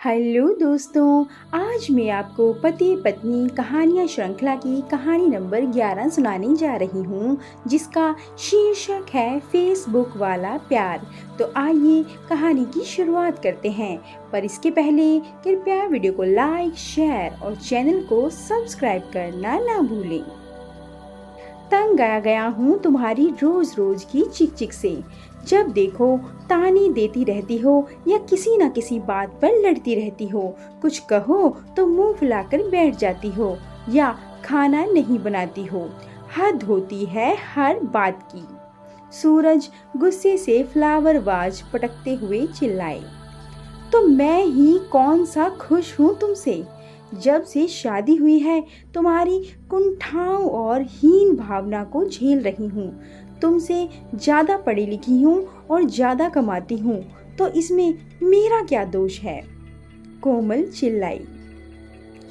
Hello दोस्तों, आज मैं आपको पति पत्नी कहानियाँ श्रृंखला की कहानी नंबर 11 सुनाने जा रही हूँ, जिसका शीर्षक है फेसबुक वाला प्यार। तो आइए कहानी की शुरुआत करते हैं, पर इसके पहले कृपया वीडियो को लाइक, शेयर और चैनल को सब्सक्राइब करना ना भूलें। तंग आ गया हूँ तुम्हारी रोज रोज की चिक चिक से। जब देखो ताने देती रहती हो या किसी न किसी बात पर लड़ती रहती हो। कुछ कहो तो मुंह फुलाकर बैठ जाती हो या खाना नहीं बनाती हो। हद होती है हर बात की। सूरज गुस्से से फ्लावर वाज पटकते हुए चिल्लाए, तो मैं ही कौन सा खुश हूँ तुमसे। जब से शादी हुई है तुम्हारी कुंठाओं और हीन भावना को झेल रही हूँ। तुमसे ज़्यादा पढ़ी लिखी हूँ और ज़्यादा कमाती हूँ, तो इसमें मेरा क्या दोष है। कोमल चिल्लाई,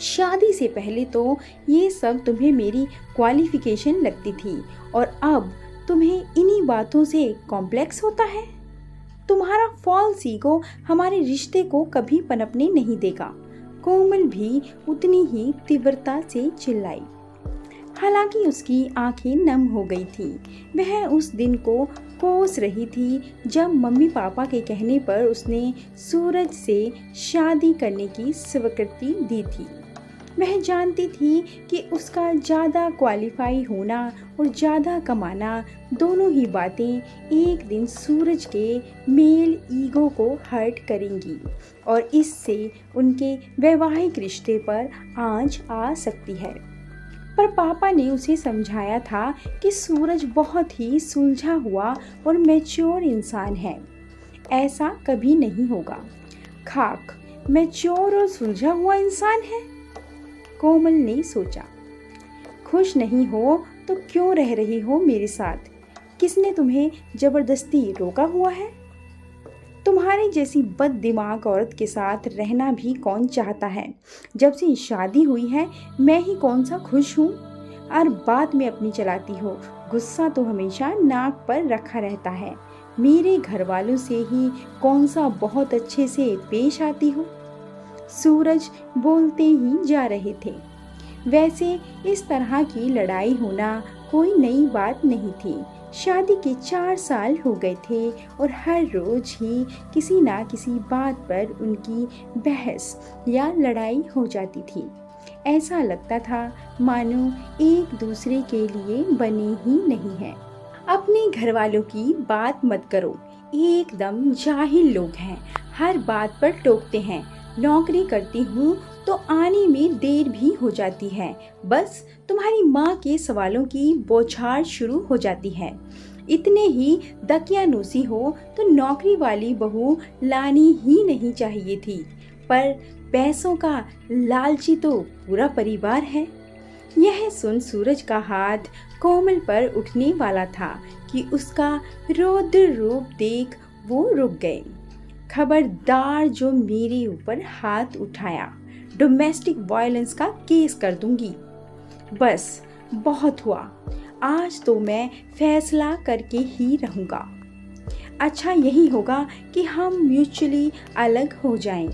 शादी से पहले तो ये सब तुम्हें मेरी क्वालिफिकेशन लगती थी और अब तुम्हें इन्हीं बातों से कॉम्प्लेक्स होता है। तुम्हारा फॉल्स ईगो हमारे रिश्ते को कभी पनपने नहीं देगा। कोमल भी उतनी ही तीव्रता से चिल्लाई। हालांकि उसकी आंखें नम हो गई थी। वह उस दिन को कोस रही थी जब मम्मी पापा के कहने पर उसने सूरज से शादी करने की स्वीकृति दी थी। वह जानती थी कि उसका ज़्यादा क्वालिफाई होना और ज़्यादा कमाना दोनों ही बातें एक दिन सूरज के मेल ईगो को हर्ट करेंगी और इससे उनके वैवाहिक रिश्ते पर आंच आ सकती है। पर पापा ने उसे समझाया था कि सूरज बहुत ही सुलझा हुआ और मैच्योर इंसान है। ऐसा कभी नहीं होगा। खाक, मैच्योर और सुलझा हुआ इंसान है। कोमल ने सोचा। खुश नहीं हो तो क्यों रह रही हो मेरे साथ? किसने तुम्हें जबरदस्ती रोका हुआ है? तुम्हारी जैसी बद दिमाग औरत के साथ रहना भी कौन चाहता है? जब से शादी हुई है मैं ही कौन सा खुश हूँ। और बात में अपनी चलाती हो। गुस्सा तो हमेशा नाक पर रखा रहता है। मेरे घर वालों से ही कौन सा बहुत अच्छे से पेश आती हो। सूरज बोलते ही जा रहे थे। वैसे इस तरह की लड़ाई होना कोई नई बात नहीं थी। शादी के 4 साल हो गए थे और हर रोज ही किसी ना किसी बात पर उनकी बहस या लड़ाई हो जाती थी। ऐसा लगता था मानो एक दूसरे के लिए बने ही नहीं हैं। अपने घर वालों की बात मत करो, एकदम जाहिल लोग हैं। हर बात पर टोकते हैं। नौकरी करती हूँ तो आने में देर भी हो जाती है। बस तुम्हारी माँ के सवालों की बौछार शुरू हो जाती है। इतने ही दकियानूसी हो तो नौकरी वाली बहू लानी ही नहीं चाहिए थी। पर पैसों का लालची तो पूरा परिवार है। यह सुन सूरज का हाथ कोमल पर उठने वाला था कि उसका रौद्र रूप देख वो रुक गए। खबरदार जो मेरे ऊपर हाथ उठाया, डोमेस्टिक वायलेंस का केस कर दूंगी। बस बहुत हुआ, आज तो मैं फैसला करके ही रहूँगा। अच्छा यही होगा कि हम म्यूचुअली अलग हो जाएं।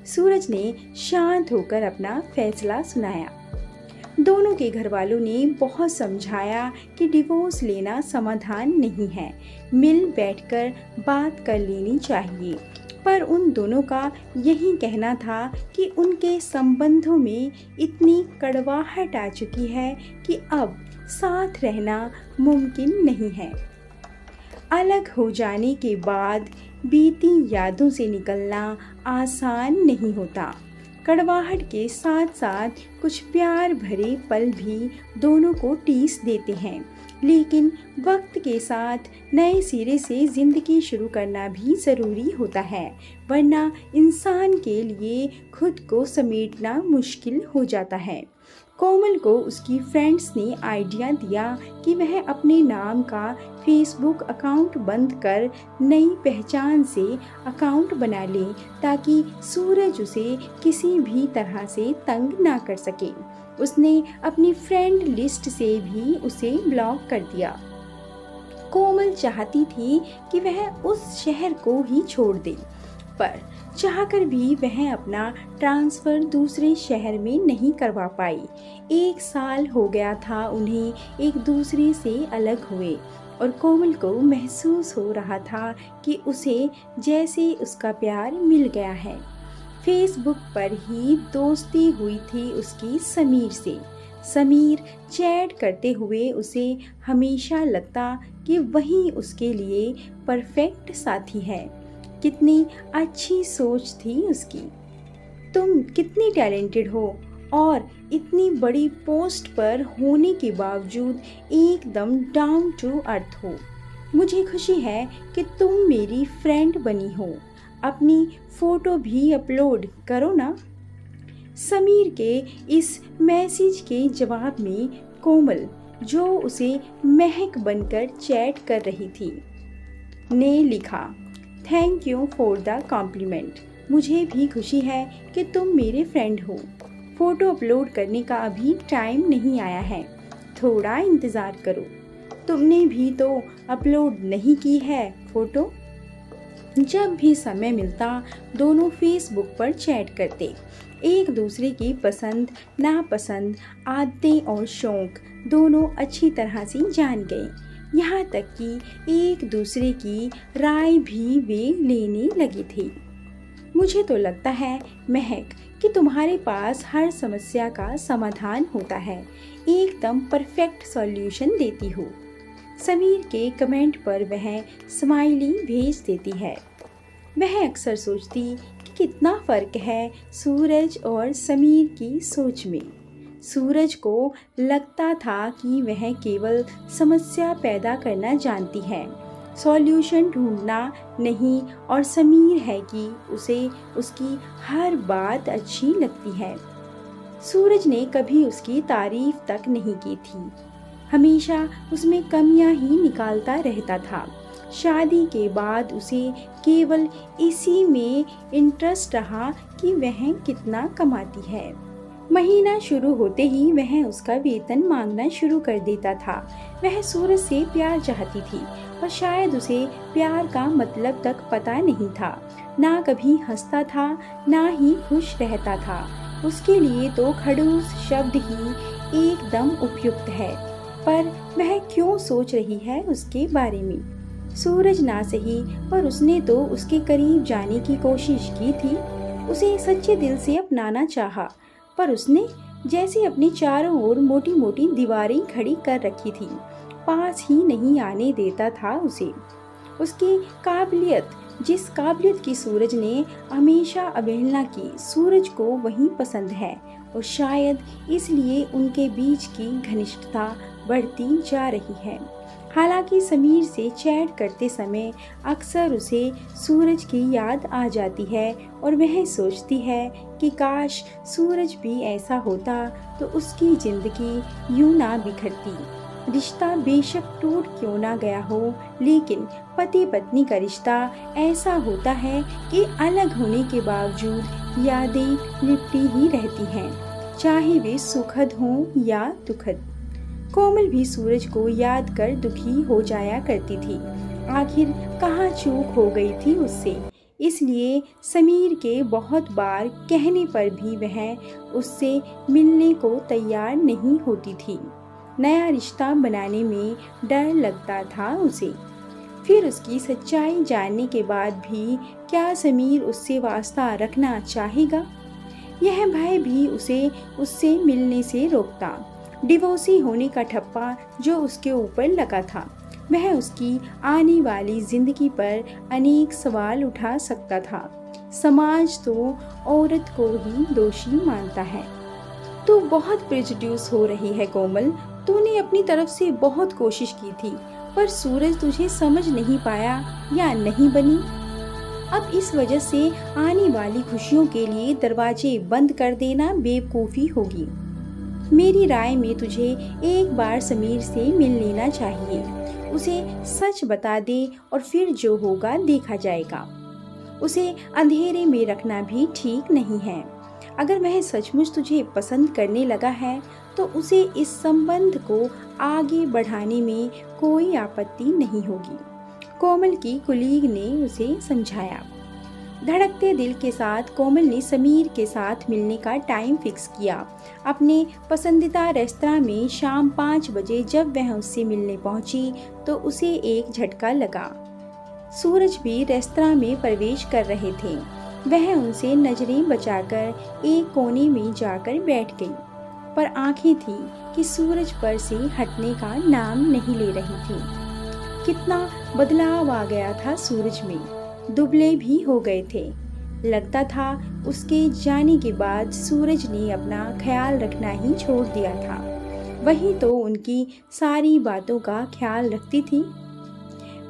सूरज ने शांत होकर अपना फैसला सुनाया। दोनों के घर वालों ने बहुत समझाया कि डिवोर्स लेना समाधान नहीं है, मिल बैठकर बात कर लेनी चाहिए। पर उन दोनों का यही कहना था कि उनके संबंधों में इतनी कड़वाहट आ चुकी है कि अब साथ रहना मुमकिन नहीं है। अलग हो जाने के बाद बीती यादों से निकलना आसान नहीं होता। कड़वाहट के साथ साथ कुछ प्यार भरे पल भी दोनों को टीस देते हैं, लेकिन वक्त के साथ नए सिरे से ज़िंदगी शुरू करना भी ज़रूरी होता है, वरना इंसान के लिए खुद को समेटना मुश्किल हो जाता है। कोमल को उसकी फ्रेंड्स ने आइडिया दिया कि वह अपने नाम का फेसबुक अकाउंट बंद कर नई पहचान से अकाउंट बना ले, ताकि सूरज उसे किसी भी तरह से तंग ना कर सके। उसने अपनी फ्रेंड लिस्ट से भी उसे ब्लॉक कर दिया। कोमल चाहती थी कि वह उस शहर को ही छोड़ दे, पर चाहकर भी वह अपना ट्रांसफ़र दूसरे शहर में नहीं करवा पाई। 1 साल हो गया था उन्हें एक दूसरे से अलग हुए और कोमल को महसूस हो रहा था कि उसे जैसे उसका प्यार मिल गया है। फेसबुक पर ही दोस्ती हुई थी उसकी समीर से। समीर चैट करते हुए उसे हमेशा लगता कि वही उसके लिए परफेक्ट साथी है। कितनी अच्छी सोच थी उसकी। तुम कितनी टैलेंटेड हो और इतनी बड़ी पोस्ट पर होने के बावजूद एकदम डाउन टू अर्थ हो। मुझे खुशी है कि तुम मेरी फ्रेंड बनी हो। अपनी फ़ोटो भी अपलोड करो ना। समीर के इस मैसेज के जवाब में कोमल, जो उसे महक बनकर चैट कर रही थी, ने लिखा, thank you for the compliment. मुझे भी खुशी है कि तुम मेरे फ्रेंड हो। फ़ोटो अपलोड करने का अभी टाइम नहीं आया है, थोड़ा इंतज़ार करो। तुमने भी तो अपलोड नहीं की है फ़ोटो। जब भी समय मिलता दोनों फेसबुक पर चैट करते, एक दूसरे की पसंद नापसंद, आदतें और शौक दोनों अच्छी तरह से जान गए। यहाँ तक कि एक दूसरे की राय भी वे लेने लगे थे। मुझे तो लगता है महक कि तुम्हारे पास हर समस्या का समाधान होता है, एकदम परफेक्ट सॉल्यूशन देती हो। समीर के कमेंट पर वह स्माइली भेज देती है। वह अक्सर सोचती कि कितना फ़र्क है सूरज और समीर की सोच में। सूरज को लगता था कि वह केवल समस्या पैदा करना जानती है, सॉल्यूशन ढूंढना नहीं, और समीर है कि उसे उसकी हर बात अच्छी लगती है। सूरज ने कभी उसकी तारीफ तक नहीं की थी, हमेशा उसमें कमियां ही निकालता रहता था। शादी के बाद उसे केवल इसी में इंटरेस्ट रहा कि वह कितना कमाती है। महीना शुरू होते ही वह उसका वेतन मांगना शुरू कर देता था। वह सूरज से प्यार चाहती थी, पर शायद उसे प्यार का मतलब तक पता नहीं था। ना कभी हंसता था, ना ही खुश रहता था। उसके लिए तो खड़ूस शब्द ही एकदम उपयुक्त है। पर वह क्यों सोच रही है उसके बारे में? सूरज ना सही, पर उसने तो उसके करीब जाने की कोशिश की थी। उसे सच्चे दिल से अपनाना चाहा, पर उसने जैसे अपनी चारों ओर मोटी मोटी दीवारें खड़ी कर रखी थी, पास ही नहीं आने देता था उसे। उसकी काबिलियत, जिस काबिलियत की सूरज ने हमेशा अवहेलना की, सूरज को वही पसंद है, और शायद इसलिए उनके बीच की घनिष्ठता बढ़ती जा रही है। हालांकि समीर से चैट करते समय अक्सर उसे सूरज की याद आ जाती है और वह सोचती है कि काश सूरज भी ऐसा होता तो उसकी ज़िंदगी यूं ना बिखरती। रिश्ता बेशक टूट क्यों ना गया हो, लेकिन पति पत्नी का रिश्ता ऐसा होता है कि अलग होने के बावजूद यादें लिपटी ही रहती हैं, चाहे वे सुखद हों या दुखद। कोमल भी सूरज को याद कर दुखी हो जाया करती थी। आखिर कहाँ चूक हो गई थी उससे, इसलिए समीर के बहुत बार कहने पर भी वह उससे मिलने को तैयार नहीं होती थी। नया रिश्ता बनाने में डर लगता था उसे। फिर उसकी सच्चाई जानने के बाद भी क्या समीर उससे वास्ता रखना चाहेगा? यह भय भी उसे उससे मिलने से रोकता। डिवोर्सी होने का ठप्पा जो उसके ऊपर लगा था, वह उसकी आने वाली जिंदगी पर अनेक सवाल उठा सकता था। समाज तो औरत को ही दोषी मानता है। तू बहुत प्रेजुड्यूस हो रही है कोमल। तूने अपनी तरफ से बहुत कोशिश की थी, पर सूरज तुझे समझ नहीं पाया या नहीं बनी। अब इस वजह से आने वाली खुशियों के लिए दरवाजे बंद कर देना बेवकूफ़ी होगी। मेरी राय में तुझे एक बार समीर से मिल लेना चाहिए। उसे सच बता दे और फिर जो होगा देखा जाएगा। उसे अंधेरे में रखना भी ठीक नहीं है। अगर वह सचमुच तुझे पसंद करने लगा है तो उसे इस संबंध को आगे बढ़ाने में कोई आपत्ति नहीं होगी, कोमल की कुलीग ने उसे समझाया। धड़कते दिल के साथ कोमल ने समीर के साथ मिलने का टाइम फिक्स किया। अपने पसंदीदा रेस्तरां में शाम 5 बजे जब वह उससे मिलने पहुंची तो उसे एक झटका लगा। सूरज भी रेस्तरां में प्रवेश कर रहे थे। वह उनसे नजरें बचाकर एक कोने में जाकर बैठ गई, पर आंखें थी कि सूरज पर से हटने का नाम नहीं ले रही थी। कितना बदलाव आ गया था सूरज में, दुबले भी हो गए थे। लगता था उसके जाने के बाद सूरज ने अपना ख्याल रखना ही छोड़ दिया था। वही तो उनकी सारी बातों का ख्याल रखती थी।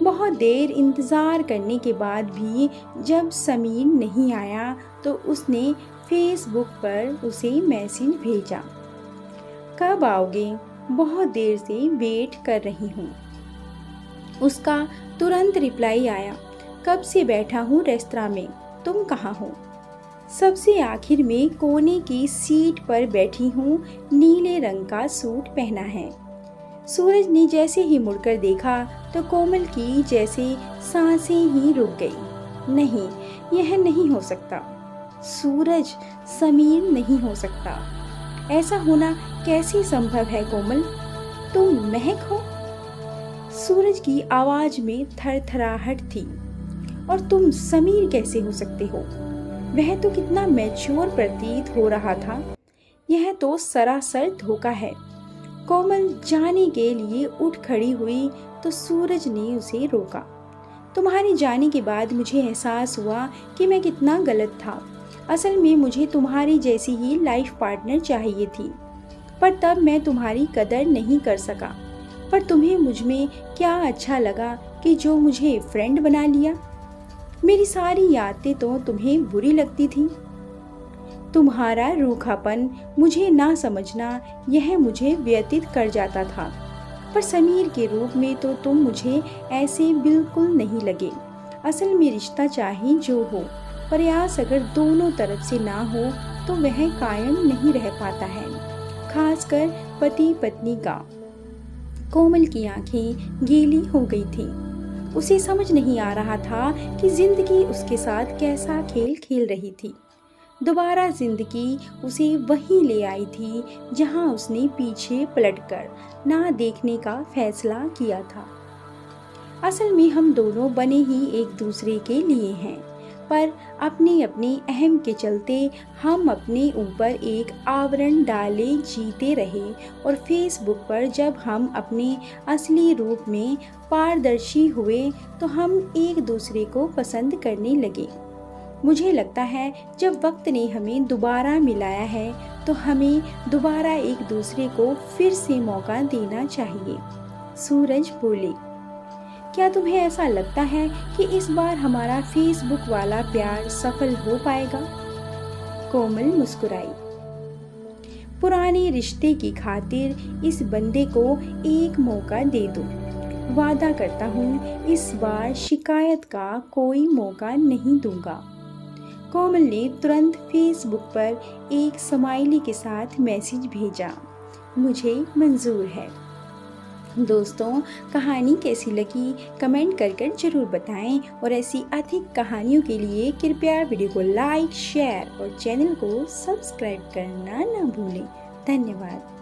बहुत देर इंतज़ार करने के बाद भी जब समीर नहीं आया तो उसने फेसबुक पर उसे मैसेज भेजा, कब आओगे? बहुत देर से वेट कर रही हूँ। उसका तुरंत रिप्लाई आया, कब से बैठा हूँ रेस्तरां में, तुम कहाँ हो? सबसे आखिर में कोने की सीट पर बैठी हूँ, नीले रंग का सूट पहना है। सूरज ने जैसे ही मुड़कर देखा तो कोमल की जैसे सांसें ही रुक गई। नहीं, यह नहीं हो सकता। सूरज समीर नहीं हो सकता। ऐसा होना कैसे संभव है कोमल? तुम महक हो? सूरज की आवाज में थरथराहट थी। और तुम समीर कैसे हो सकते हो? वह तो कितना मैच्योर प्रतीत हो रहा था। यह तो सरासर धोखा है। कोमल जाने के लिए उठ खड़ी हुई तो सूरज ने उसे रोका। तुम्हारे जाने के बाद मुझे एहसास हुआ कि मैं कितना गलत था। असल में मुझे तुम्हारी जैसी ही लाइफ पार्टनर चाहिए थी, पर तब मैं तुम्हारी कदर नहीं कर सका। पर तुम्हें मुझ में क्या अच्छा लगा कि जो मुझे फ्रेंड बना लिया? मेरी सारी यादें तो तुम्हें बुरी लगती थी। तुम्हारा रूखापन, मुझे ना समझना, यह मुझे व्यतीत कर जाता था। पर समीर के रूप में तो तुम मुझे ऐसे बिल्कुल नहीं लगे। असल में रिश्ता चाहे जो हो, प्रयास अगर दोनों तरफ से ना हो तो वह कायम नहीं रह पाता है, खासकर पति पत्नी का। कोमल की आंखें गीली हो गई थीं। उसे समझ नहीं आ रहा था कि जिंदगी उसके साथ कैसा खेल खेल रही थी। दोबारा जिंदगी उसे वहीं ले आई थी जहां उसने पीछे पलटकर ना देखने का फैसला किया था। असल में हम दोनों बने ही एक दूसरे के लिए हैं, पर अपने अपने अहम के चलते हम अपने ऊपर एक आवरण डाले जीते रहे और फेसबुक पर जब हम अपने असली रूप में पारदर्शी हुए तो हम एक दूसरे को पसंद करने लगे। मुझे लगता है जब वक्त ने हमें दोबारा मिलाया है तो हमें दोबारा एक दूसरे को फिर से मौका देना चाहिए। सूरज बोले, क्या तुम्हें ऐसा लगता है कि इस बार हमारा फेसबुक वाला प्यार सफल हो पाएगा? कोमल मुस्कुराई। पुराने रिश्ते की खातिर इस बंदे को एक मौका दे दो। वादा करता हूँ इस बार शिकायत का कोई मौका नहीं दूंगा। कोमल ने तुरंत फेसबुक पर एक स्माइली के साथ मैसेज भेजा, मुझे मंजूर है। दोस्तों, कहानी कैसी लगी कमेंट कर जरूर बताएं और ऐसी अधिक कहानियों के लिए कृपया वीडियो को लाइक, शेयर और चैनल को सब्सक्राइब करना ना भूलें। धन्यवाद।